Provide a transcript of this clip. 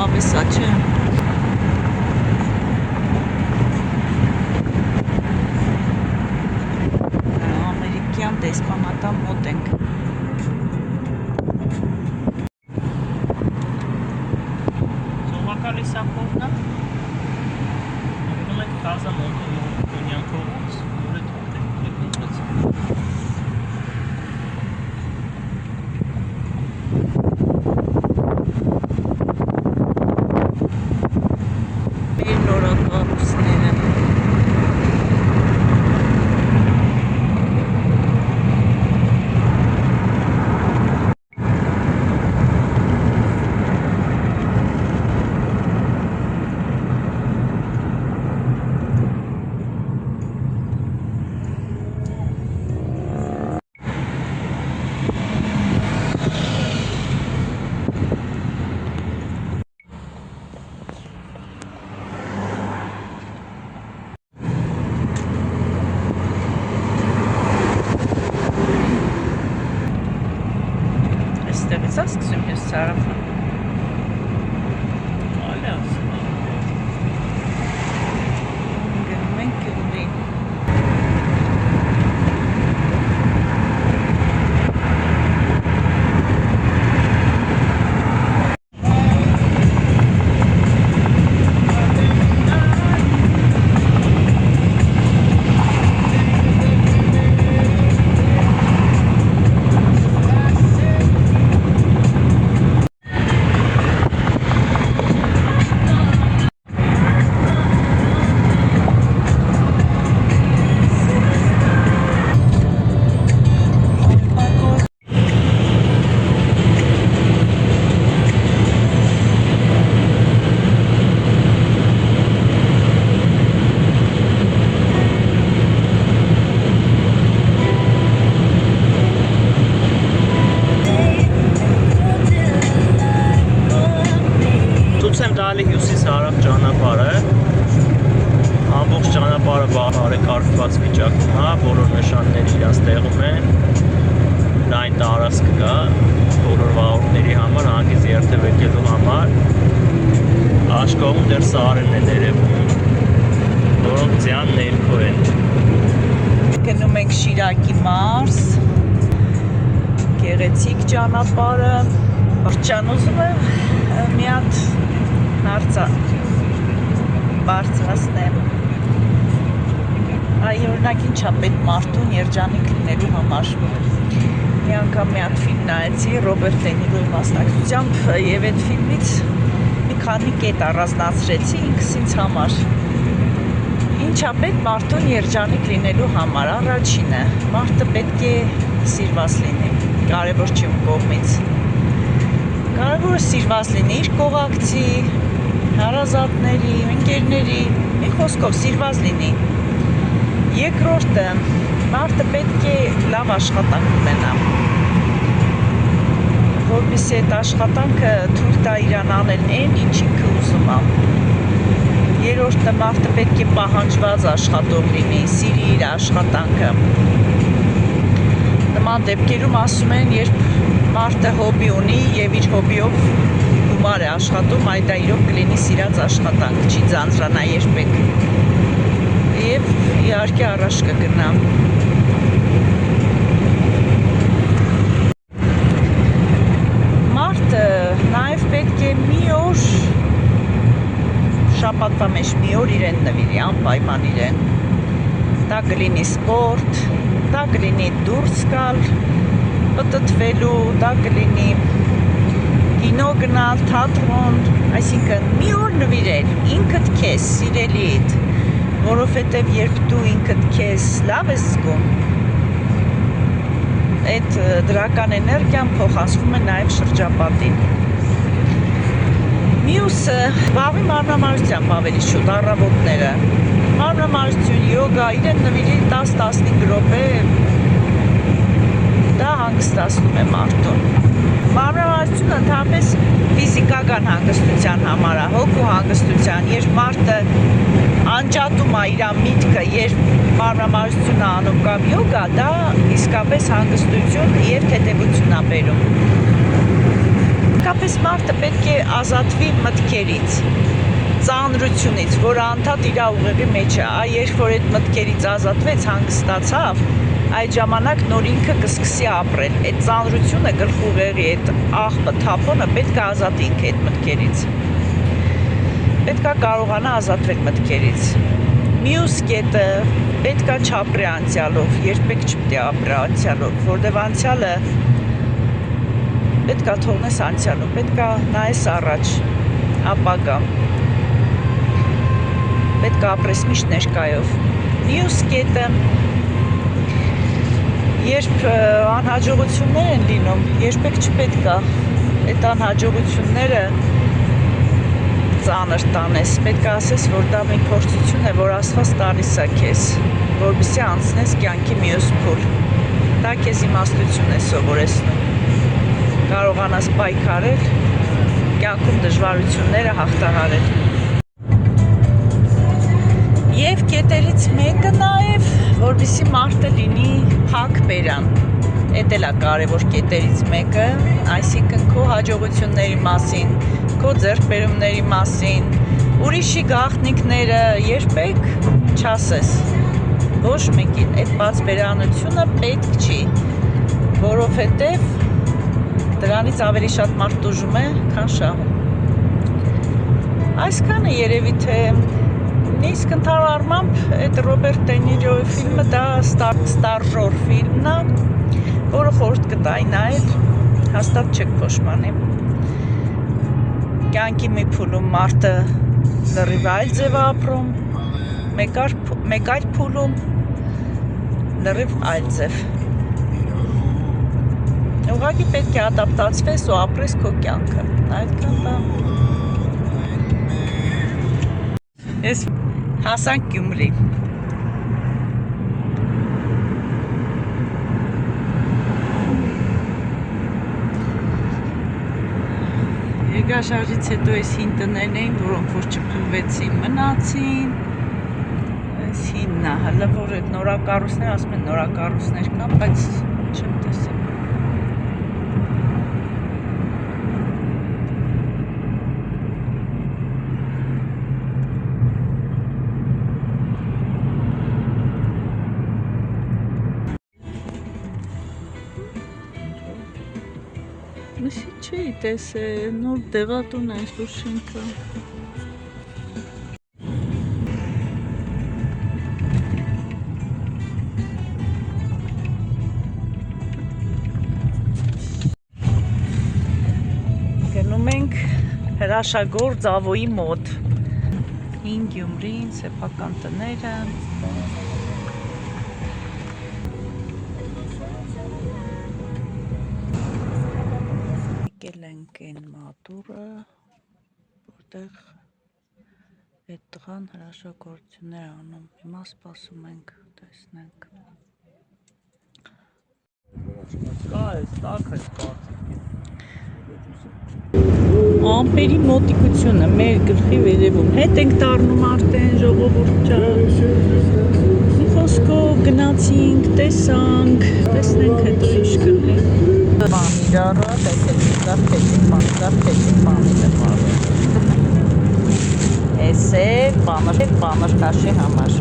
լավ է սա, չէ։ Ամերիկյան դեսպանատան մոտ ենք։ Զովակալի սա կողն է։ Գնում ենք Խազա Մոնտոնյան փողոց, որը թողնենք։ Այստեղից է սկսում ես Սարաֆան։ Ալի ասում եմ։ Գնում ենք Գյումրի։ Հյուսիս հարավ ճանապարհը, ամբողջ ճանապարհը բարեկարգված վիճակում է, բոլոր նշանները իրաց տեղում են, լայն տարածք կա, բոլոր վաղորդների համար, հանգիստ երթևեկելու համար, Աշխոհում դեռ սարերն են երևում, որոնք ձյան ներքո են։ Գնում ենք Շիրակի մարզ, գեղեցիկ ճանապարհը, Բրճան ուզում եմ մի հատ հարցը բարձրացնեմ։ Այ օրինակ ինչա պետք մարդուն երջանիկ լինելու համար։ Մի անգամ մի հատ ֆիլմ նայեցի Ռոբերտ Դե Նիրոյի մասնակցությամբ եւ այդ ֆիլմից մի քանի կետ առանձնացրեցի ինքս ինձ համար։ Ինչա պետք մարդուն երջանիկ լինելու համար։ Առաջինը մարդը պետք է սիրված լինի, կարևոր չի ում կողմից։ Կարևորը սիրված լինի իր կողակցի, հարազատների, ընկերների, մի խոսքով սիրված լինի։ Երկրորդը, մարդը պետք է լավ աշխատանք ունենա, որպեսզի այդ աշխատանքը թույլ տա իրան անել այն, ինչ ինքը ուզում է։ Երրորդը, մարդը պետք է պահանջված աշխատող լինի, սիրի իր աշխատանքը։ Նման դեպքերում ասում են, երբ մարդը հոբի ունի եւ իր հոբիով գումար է աշխատում, այդ իրոք կլինի սիրած աշխատանք, չի ձանձրանա երբեք։ Եվ իհարկե առաջ կգնա։ Մարդը նաեւ պետք է մի օր շաբաթվա մեջ մի օր իրեն նվիրի, անպայման իրեն։ Դա կլինի սպորտ, դա կլինի դուրս գալ, պտտվելու, դա կլինի կինո գնալ, թատրոն, այսինքն մի օր նվիրել ինքդ քեզ, սիրելիդ, որովհետև երբ դու ինքդ քեզ լավ ես զգում, այդ դրական էներգիան փոխանցվում է նաև շրջապատին։ Մյուսը բաղի մարմնամարզությամբ ավելի շուտ առավոտները, մարմնամարզություն, յոգա, իրեն նվիրի 10-15 րոպե, դա հանգստացնում է մարդուն։ Մարմնամարզությունը ընդհանրապես ֆիզիկական հանգստության համար է, հոգու հանգստության, երբ մարդը անջատում է իր միտքը, երբ մարմնամարզություն է անում կամ յոգա, դա իսկապես հանգստություն եւ թեթևություն է բերում։ Վերջապես մարդը պետք է ազատվի մտքերից, ծանրությունից, որը անդադ իր ուղեղի մեջ է, երբ որ այդ մտքերից ազատվեց, հանգստացավ, այդ ժամանակ նոր ինքը կսկսի ապրել, այդ ծանրությունը գլխուղեղի, այդ աղբը, թափոնը պետք է ազատի ինքը այդ մտքերից, պետք է կարողանա ազատվել մտքերից, մյուս կետը պետք է չապրի անցյալով, երբեք չպետք է ապրի անցյալով, որտև անցյալը պետք է թողնես անցյալով, պետք է նայես առաջ, ապագա, պետք է ապրես միշտ ներկայով, մյուս կետը երբ անհաջողություններ են լինում, երբեք չպետք է այդ անհաջողությունները ծանր տանես, պետք է ասես, որ դա մի փորձություն է, որ Աստված տալիս է քեզ, որպեսզի անցնես կյանքի մյուս փուլ, դա քեզ իմաստություն է սովորեցնում, կարողանաս պայքարել, կյանքում դժվարությունները հաղթահարել։ Եվ կետերից մեկը նաև, որպեսզի մարդը լինի փակ բերան, էդ էլ է կարևոր կետերից մեկը, այսինքն քո հաջողությունների մասին, քո ձեռքբերումների մասին, ուրիշի գաղտնիքները երբեք չասես, ոչ մեկին, այդ բացբերանությունը պետք չի, որովհետև դրանից ավելի շատ մարդ տուժում է, քան շահում։ Այսքանը երևի թե Իսկ ընդհանրապես այդ Ռոբերտ Դե Նիրոյի ֆիլմը դա ստարժոր ֆիլմն է, որը խորհուրդ կտայի նայել, հաստատ չեք փոշմանի։ Կյանքի մի փուլում մարդը լրիվ այլ ձև է ապրում, մեկ այլ փուլում լրիվ այլ ձև։ Ուղղակի պետք է ադապտացվես ու ապրես քո կյանքը։ Այդքան բան։ Ես հասանք Գյումրի։ Երկրաշարժից հետո այս հին տներն էին, որոնք որ չփլվեցին, մնացին։ Այս հինն է, հələ որ այդ նորակառույցներ, ասում են նորակառույցներ կան, բայց չեմ տեսել։ Մսի չի տեսել, նոր դեղատուն է այսօր շենքը։ Գնում ենք հրաշագոր Ձավոյի մոտ։ Հին Գյումրին, սեփական տները։ Ենք են մատուրը, որտեղ այդ տղան հրաշագործություններ անում, հիմա սպասում ենք, տեսնենք։ Ամպերի մոտիկությունը մեր գլխի վերևում, հետ ենք դառնում արդեն ժողովուրդ մի խոսքով գնացինք, տեսանք, տեսնենք հետո ինչ կլինի։ Պանիրարը, տեսեցինքար, պանիրը մարը։ Էս է պանր կաշի համար։